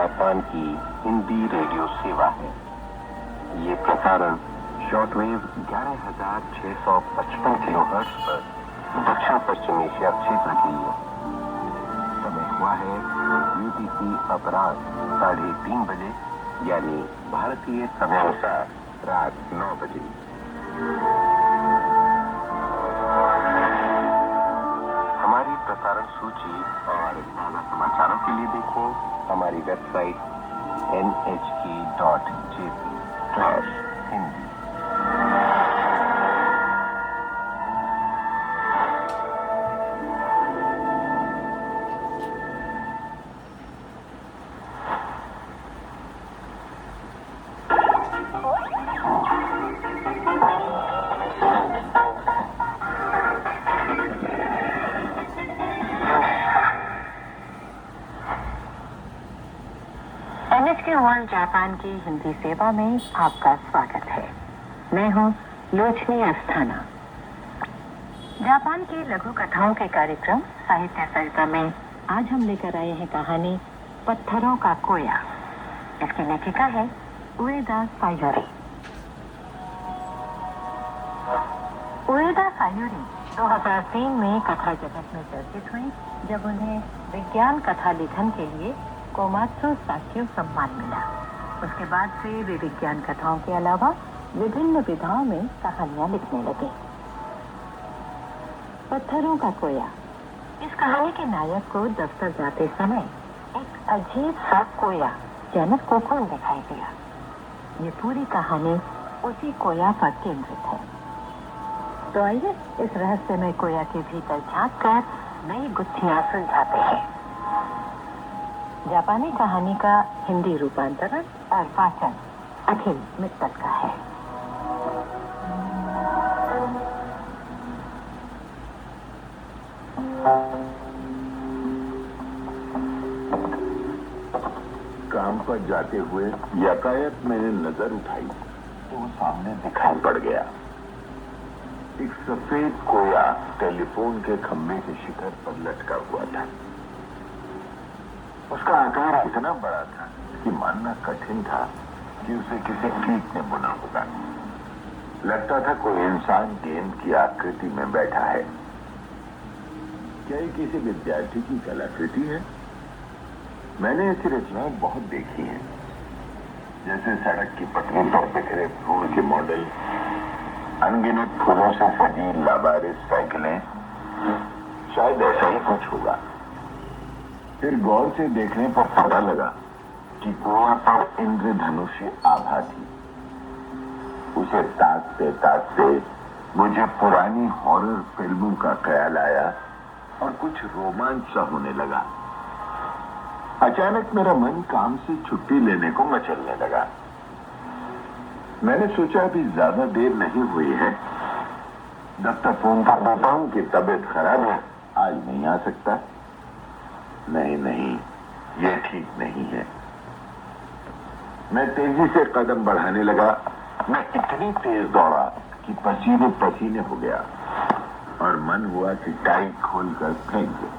Japan की Hindi radio सेवा है। ये प्रसारण शॉर्टवेव 11,655 किलोहर्ट्ज पर दक्षिण पश्चिम एशिया क्षेत्र के लिए समय हुआ है UTC अपराह्न 3:30 बजे, यानी भारतीय समयानुसार रात 9 बजे। हमारी प्रसारण सूची और ताजा समाचारों के लिए देखो हमारी website nhk.jp/hindi। NHK world Japan की हिंदी सेवा में आपका स्वागत है। मैं हूं लोचनी अस्थाना। जापान की लघु कथाओं के कार्यक्रम साहित्य सरिता में आज हम लेकर आए हैं कहानी पत्थरों का कोया। इसकी लेखिका है उएदा सायोरी। उएदा सायोरी 2003 में कथा जगत में चर्चित हुई, जब उन्हें विज्ञान कथा लेखन के लिए कोमात्सु साक्यो सम्मान मिला। उसके बाद से वे विज्ञान कथाओं के अलावा विभिन्न विधाओं में कहानियां लिखने लगे। पत्थरों का कोया। इस कहानी के नायक को दफ्तर जाते समय एक अजीब सा कोया यानी कोकुन दिखाई दिया। ये पूरी कहानी उसी कोया पर केंद्रित है। तो आइए इस रहस्यमय कोया के भीतर झांक कर नई गुत्थियां सुलझाते हैं। जापानी कहानी का हिंदी रूपांतरण और वाचन अखिल मित्तल का है। काम पर जाते हुए यकायक मैंने नजर उठाई तो सामने दिखाई पड़ गया। एक सफेद कोया टेलीफोन के खंभे के शिखर पर लटका हुआ था। उसका आकार इतना बड़ा था कि मानना कठिन था कि उसे किसी कीट ने बुना होगा। लगता था कोई इंसान गेंद की आकृति में बैठा है। क्या ये किसी विद्यार्थी की कलाकृति है? मैंने ऐसी रचनाएं बहुत देखी हैं, जैसे सड़क की पटरी पर बिखरे फूल के मॉडल, अनगिनत फूलों से सजी लावारिस साइकिलें। शायद ऐसा ही कुछ होगा। फिर गौर से देखने पर पता लगा कि कुआं पर इंद्रधनुष आभा थी। उसे ताकते ताकते मुझे पुरानी हॉरर फिल्मों का ख्याल आया और कुछ रोमांच सा होने लगा। अचानक मेरा मन काम से छुट्टी लेने को मचलने लगा। मैंने सोचा अभी ज्यादा देर नहीं हुई है, दफ्तर फोन कर देता हूं कि तबीयत खराब है, आज नहीं आ सकता। नहीं, ये ठीक नहीं है। मैं तेजी से कदम बढ़ाने लगा। मैं इतनी तेज दौड़ा कि पसीने पसीने हो गया और मन हुआ कि टाई खोलकर फेंक दे।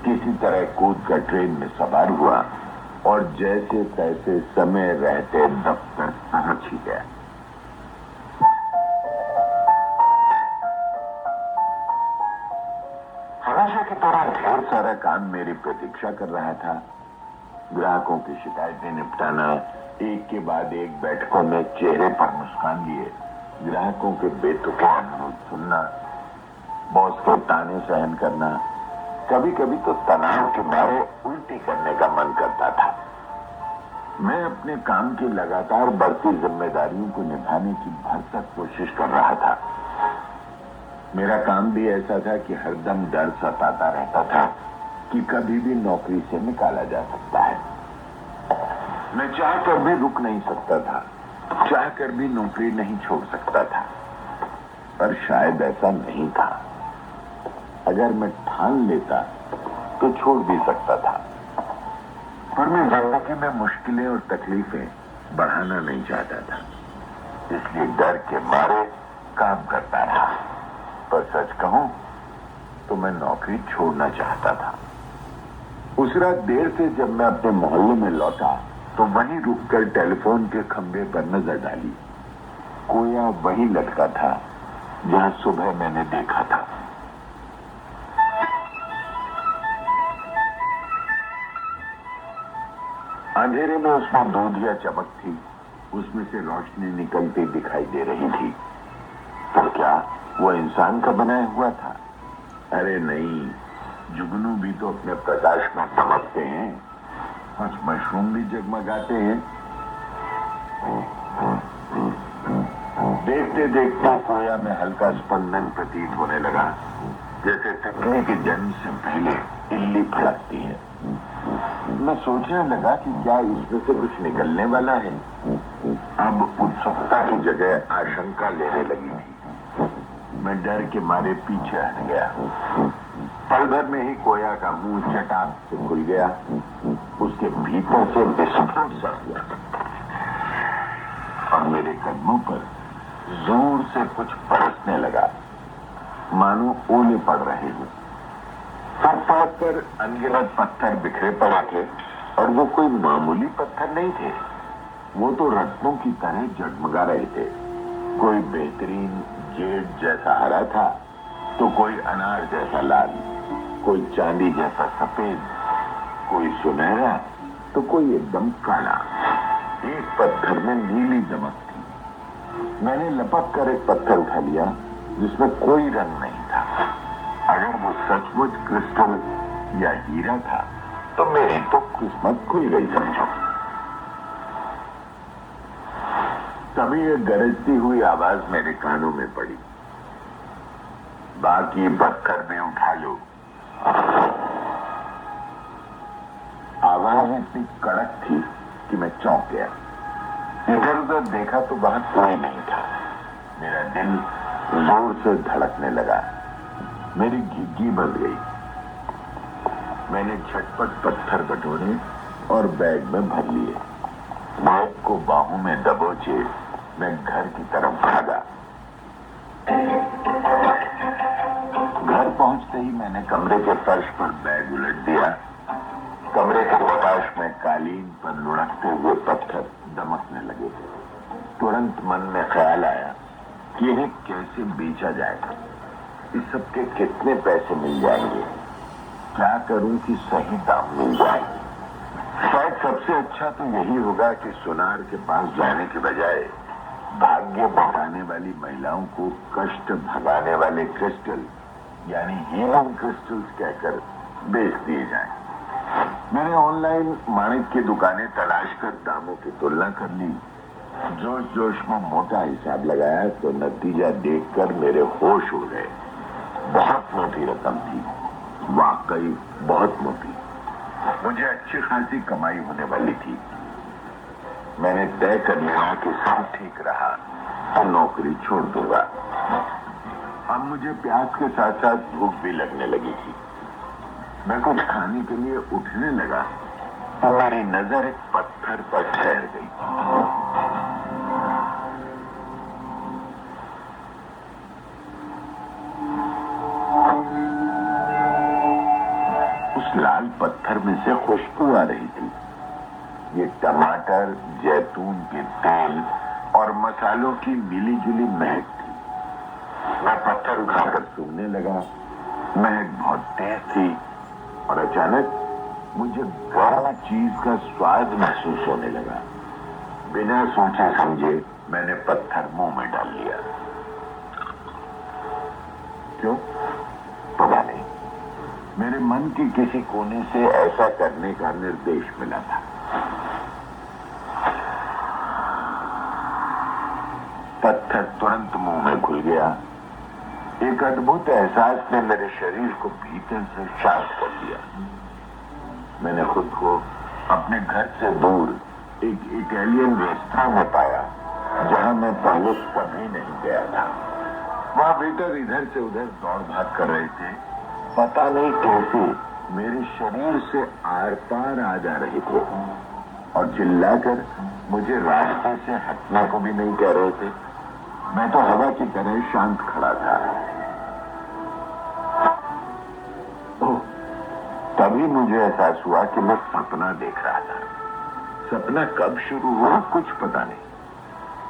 किसी तरह कूद कर ट्रेन में सवार हुआ और जैसे तैसे समय रहते दफ्तर पहुंच ही गया। हमेशा की तरह ढेर सारा काम मेरी प्रतीक्षा कर रहा था। ग्राहकों की शिकायतें निपटाना, एक के बाद एक बैठकों में चेहरे पर मुस्कान लिए ग्राहकों के बेतुके अनुरोध सुनना, बॉस के ताने सहन करना। कभी कभी तो तनाव के मारे उल्टी करने का मन करता था। मैं अपने काम की लगातार बढ़ती जिम्मेदारियों को निभाने की भरसक कोशिश कर रहा था। मेरा काम भी ऐसा था कि हरदम डर सताता रहता था कि कभी भी नौकरी से निकाला जा सकता है। मैं चाहकर भी रुक नहीं सकता था, चाहकर भी नौकरी नहीं छोड़ सकता था। पर शायद ऐसा नहीं था। अगर मैं ठान लेता तो छोड़ भी सकता था। पर मैं जिंदगी में मुश्किलें और तकलीफें बढ़ाना नहीं चाहता था, इसलिए डर के मारे काम करता रहा। पर सच कहूं तो मैं नौकरी छोड़ना चाहता था। उस रात देर से जब मैं अपने मोहल्ले में लौटा तो वहीं रुककर टेलीफोन के खंभे पर नजर डाली। कोया वहीं लटका था जहां सुबह मैंने देखा था। अंधेरे में उसमें दूधिया चमक थी, उसमें से रोशनी निकलती दिखाई दे रही थी। तो क्या वो इंसान का बनाया हुआ था? अरे नहीं, जुगनू भी तो अपने प्रकाश में चमकते हैं, कुछ मशरूम भी जगमगाते हैं। देखते देखते कोया में हल्का स्पंदन प्रतीत होने लगा, जैसे तितली के जन्म से पहले इल्ली फड़कती है। मैं सोचने लगा कि क्या इसमें से कुछ निकलने वाला है। अब उत्सुकता की जगह आशंका लेने लगी थी। मैं डर के मारे पीछे हट गया। पल भर में ही कोया का मुंह चटाक से खुल गया, उसके भीतर से विस्फोट सा हुआ और मेरे कदमों पर जोर से कुछ बरसने लगा, मानो ओले पड़ रहे हो। फुटपाथ पर अनगिनत पत्थर बिखरे पड़े थे और वो कोई मामूली पत्थर नहीं थे, वो तो रत्नों की तरह जगमगा रहे थे। कोई बेहतरीन जेड जैसा हरा था तो कोई अनार जैसा लाल, कोई चांदी जैसा सफेद, कोई सुनहरा तो कोई एकदम काला। एक पत्थर में नीली चमक थी। मैंने लपक कर एक पत्थर उठा लिया जिसमें कोई रंग नहीं था। अगर वो सचमुच क्रिस्टल या हीरा था तो मेरी तो किस्मत खुल गई समझो। तभी एक गरजती हुई आवाज मेरे कानों में पड़ी, बाकी पत्थर में उठा लो। आवाज इतनी कड़क थी कि मैं चौंक गया। इधर उधर देखा तो वहां कोई नहीं था। मेरा दिल जोर से धड़कने लगा, मेरी घिघी बंध गई। मैंने झटपट पत्थर बटोरे और बैग में भर लिए। बैग को बाहों में दबोचे मैं घर की तरफ भागा। घर पहुंचते ही मैंने कमरे के फर्श पर बैग उलट दिया। कमरे के प्रकाश में कालीन पर लुढ़कते हुए पत्थर दमकने लगे। तुरंत मन में ख्याल आया कि इन्हें कैसे बेचा जाएगा, इस सब के कितने पैसे मिल जाएंगे, क्या करूं कि सही दाम मिल जाए। शायद सबसे अच्छा तो यही होगा कि सुनार के पास जाने के बजाय भाग्य बढ़ाने वाली महिलाओं को कष्ट भगाने वाले क्रिस्टल यानी हीलिंग क्रिस्टल्स कहकर बेच दिए जाएं। मैंने ऑनलाइन माणिक की दुकानें तलाश कर दामों की तुलना कर ली। जोश जोश में मोटा हिसाब लगाया तो नतीजा देखकर मेरे होश उड़ गए। बहुत मोटी रकम थी, वाकई बहुत मोटी। मुझे अच्छी खासी कमाई होने वाली थी। मैंने तय कर लिया कि सब ठीक रहा तो नौकरी छोड़ दूंगा। अब मुझे प्यास के साथ साथ भूख भी लगने लगी थी। मैं कुछ खाने के लिए उठने लगा तो मेरी नजर एक पत्थर पर ठहर गई। उस लाल पत्थर में से खुशबू आ रही थी। ये टमाटर, जैतून के तेल और मसालों की मिली जुली महक थी। मैं पत्थर उठाकर सूंघने लगा। महक बहुत तेज थी और अचानक मुझे गर्म चीज का स्वाद महसूस होने लगा। बिना सोचे समझे मैंने पत्थर मुंह में डाल लिया। क्यों? पता नहीं, मेरे मन के किसी कोने से ऐसा करने का निर्देश मिला था। पत्थर तुरंत मुंह में घुल गया। एक अद्भुत एहसास ने मेरे शरीर को भीतर से शांत कर दिया। मैंने खुद को अपने घर से दूर एक इटालियन रेस्टोरेंट में पाया जहां मैं पहले कभी नहीं गया था। वहां वेटर इधर से उधर दौड़ भाग कर रहे थे। पता नहीं कैसे मेरे शरीर से आर पार आ जा रहे थे और चिल्लाकर मुझे रास्ते से हटने को भी नहीं कह रहे थे। मैं तो हवा की तरह शांत खड़ा था। तभी मुझे एहसास हुआ कि मैं सपना देख रहा था। सपना कब शुरू हुआ कुछ पता नहीं।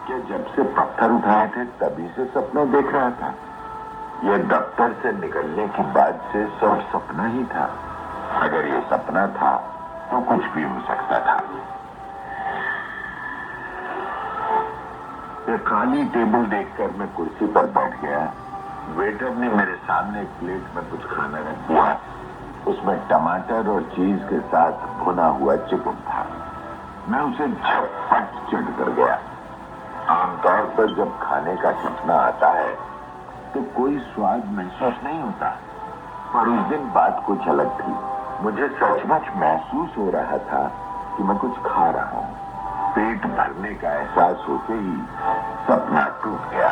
क्या जब से पत्थर उठाए थे तभी से सपना देख रहा था? यह दफ्तर से निकलने के बाद से सब सपना ही था? अगर ये सपना था तो कुछ भी हो सकता था। ये खाली टेबल देखकर मैं कुर्सी पर बैठ गया। वेटर ने मेरे सामने एक प्लेट में कुछ खाना रख दिया। उसमें टमाटर और चीज के साथ भुना हुआ चिकन था। मैं उसे झटपट चढ़ कर गया। आमतौर पर जब खाने का सपना आता है तो कोई स्वाद महसूस नहीं होता, पर उस दिन बात कुछ अलग थी। मुझे सचमुच महसूस हो रहा था कि मैं कुछ खा रहा हूँ। पेट भरने का एहसास होते ही सपना टूट गया।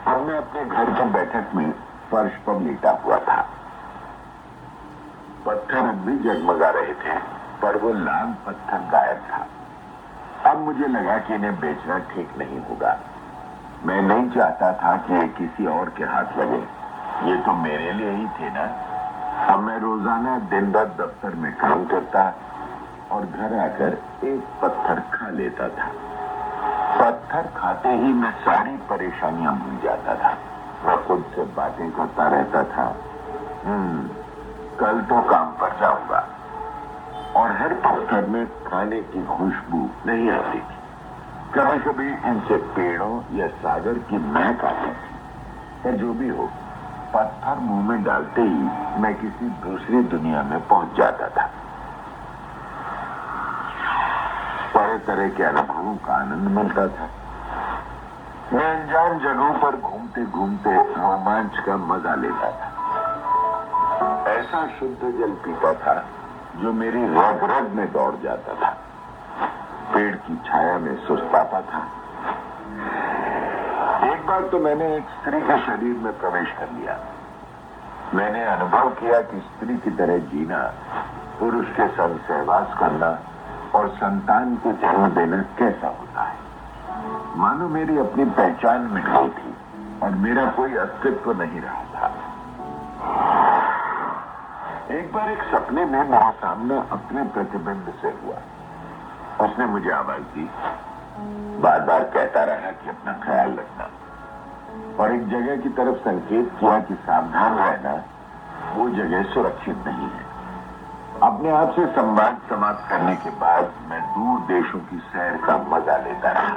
अब मैं अपने घर की बैठक में फर्श पर लेटा हुआ था। पत्थर अब भी जगमगा रहे थे, पर वो लाल पत्थर गायब था। अब मुझे लगा कि इन्हें बेचना ठीक नहीं होगा। मैं नहीं चाहता था कि ये किसी और के हाथ लगे। ये तो मेरे लिए ही थे ना। अब मैं रोजाना दिन रात दफ्तर में काम करता और घर आकर एक पत्थर खा लेता था। पत्थर खाते ही मैं सारी परेशानियां भूल जाता था। मैं खुद से बातें करता रहता था। कल तो काम पर जाऊंगा। और हर पत्थर में खाने की खुशबू नहीं आती थी। कभी कभी इनसे पेड़ों या सागर की महक आती थी। पर जो भी हो, पत्थर मुंह में डालते ही मैं किसी दूसरी दुनिया में पहुंच जाता था। तरह तरह के अनुभवों का आनंद मिलता था। मैं अनजान जगहों पर घूमते घूमते रोमांच का मजा लेता था। ऐसा शुद्ध जल पीता था जो मेरी रग रग में दौड़ जाता था। पेड़ की छाया में सुस्ताता था। एक बार तो मैंने एक स्त्री के शरीर में प्रवेश कर लिया। मैंने अनुभव किया कि स्त्री की तरह जीना, पुरुष के संग सहवास करना और संतान को जन्म देना कैसा होता है। मानो मेरी अपनी पहचान मिट गई थी और मेरा कोई अस्तित्व नहीं रहा था। एक बार एक सपने में मेरा सामना अपने प्रतिबिंब से हुआ। उसने मुझे आवाज दी, बार बार कहता रहा कि अपना ख्याल रखना, और एक जगह की तरफ संकेत किया कि सावधान रहना, वो जगह सुरक्षित नहीं है। अपने आप से संवाद समाप्त करने के बाद मैं दूर देशों की सैर का मजा लेता रहा।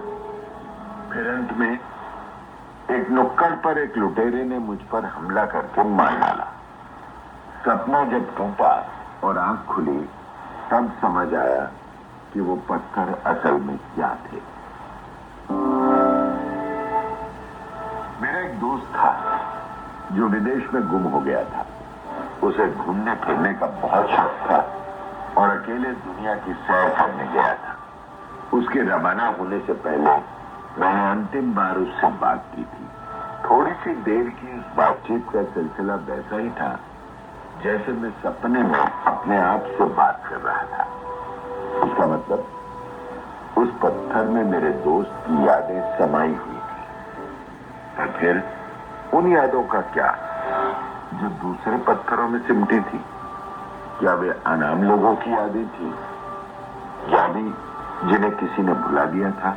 फिर अंत में एक नुक्कड़ पर एक लुटेरे ने मुझ पर हमला करके मार डाला। सपना जब टूटा और आंख खुली तब समझ आया कि वो पत्थर असल में क्या थे। मेरा एक दोस्त था जो विदेश में गुम हो गया था। उसे घूमने फिरने का बहुत शौक था और अकेले दुनिया की सैर करने गया था। उसके रवाना होने से पहले मैंने अंतिम बार उससे बात की थी। थोड़ी सी देर की उस बातचीत का सिलसिला वैसा ही था जैसे मैं सपने में अपने आप से बात कर रहा था। इसका मतलब उस पत्थर में मेरे दोस्त की यादें समाई हुई थी। और फिर उन यादों का क्या जो दूसरे पत्थरों में सिमटी थी? क्या वे अनाम लोगों की यादें थी, यादें जिन्हें किसी ने भुला दिया था,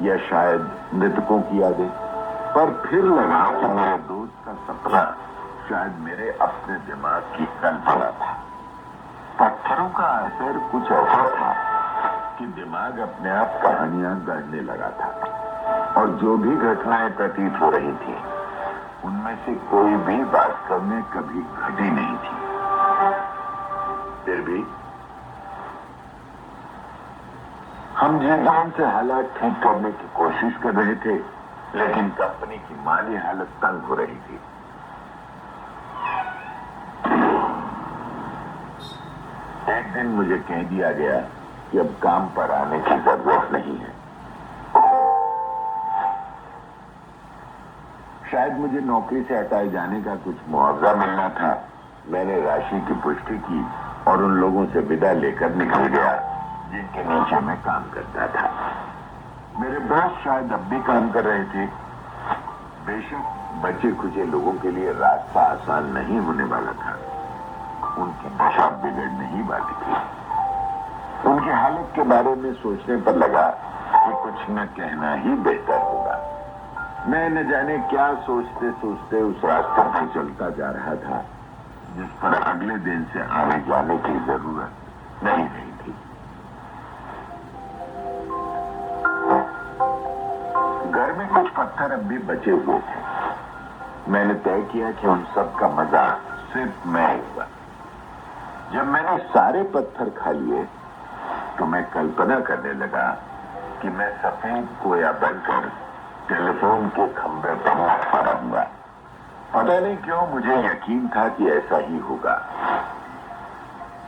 या शायद मृतकों की यादें? पर फिर लगा कि मेरे दोस्त का सपना शायद मेरे अपने दिमाग की कल्पना था। पत्थरों का असर कुछ ऐसा था कि दिमाग अपने आप कहानियां गढ़ने लगा था, और जो भी घटनाएं प्रतीत हो रही थी उनमें से कोई भी वास्तव में कभी घटी नहीं थी। फिर भी हम जीवन से हालात ठीक करने की कोशिश कर रहे थे, लेकिन कंपनी की माली हालत तंग हो रही थी। एक दिन मुझे कह दिया गया कि अब काम पर आने की जरूरत नहीं है। शायद मुझे नौकरी से हटाए जाने का कुछ मुआवजा मिलना था। मैंने राशि की पुष्टि की और उन लोगों से विदा लेकर निकल गया जिनके नीचे मैं काम करता था। मेरे बॉस शायद अब भी काम कर रहे थे। बेशक बचे खुचे लोगों के लिए रास्ता आसान नहीं होने वाला था। उनकी दशा बिगड़ने ही वाली थी। उनकी हालत के बारे में सोचने पर लगा कि कुछ न कहना ही बेहतर होगा। मैं न जाने क्या सोचते सोचते उस रास्ते पर चलता जा रहा था जिस पर अगले दिन से आने जाने की जरूरत नहीं रही थी। घर में कुछ पत्थर अब भी बचे हुए थे। मैंने तय किया कि उन सब का मजा सिर्फ मैं लूंगा। जब मैंने सारे पत्थर खा लिए तो मैं कल्पना करने लगा कि मैं सफेद कोया बनकर टेलीफोन के खंभे पर फड़ूंगा। पता नहीं क्यों मुझे यकीन था कि ऐसा ही होगा।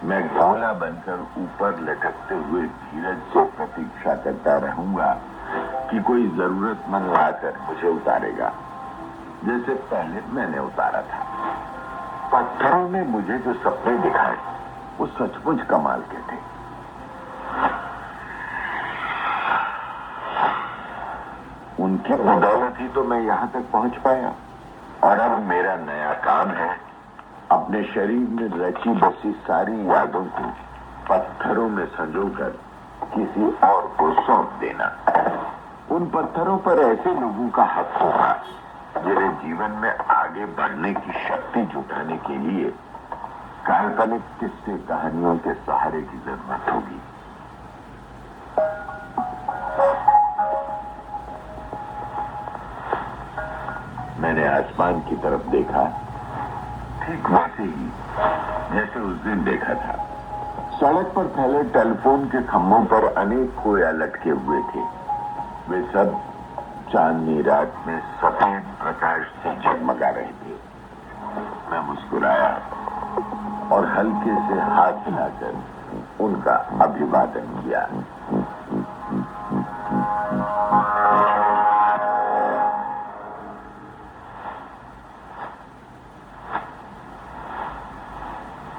मैं गोला बनकर ऊपर लटकते हुए धीरज से प्रतीक्षा करता रहूंगा कि कोई जरूरतमंद आकर मुझे उतारेगा, जैसे पहले मैंने उतारा था। पत्थरों ने मुझे जो सपने दिखाए वो सचमुच कमाल के थे। उनकी बदौलत ही तो मैं यहां तक पहुंच पाया। और अब मेरा नया काम है अपने शरीर में रची बसी सारी यादों को पत्थरों में संजोकर किसी और को सौंप देना। उन पत्थरों पर ऐसे लोगों का हक होगा जिन्हें जीवन में आगे बढ़ने की शक्ति जुटाने के लिए काल्पनिक किस्से कहानियों के सहारे की जरूरत होगी। मैंने आसमान की तरफ देखा, ठीक वैसे ही जैसे उस दिन देखा था। सड़क पर फैले टेलीफोन के खंभों पर अनेक कोया लटके हुए थे। वे सब चांदनी रात में सफेद प्रकाश से जगमगा रहे थे। मैं मुस्कुराया और हल्के से हाथ हिलाकर उनका अभिवादन किया।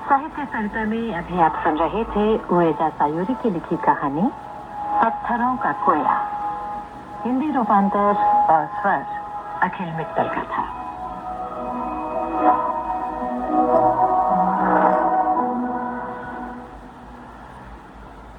साहित्य सरिता में अभी आप सुन रहे थे उएजा सायूरी की लिखी कहानी पत्थरों का कोया। हिंदी रूपांतर और स्वर अखिल मित्तल का था।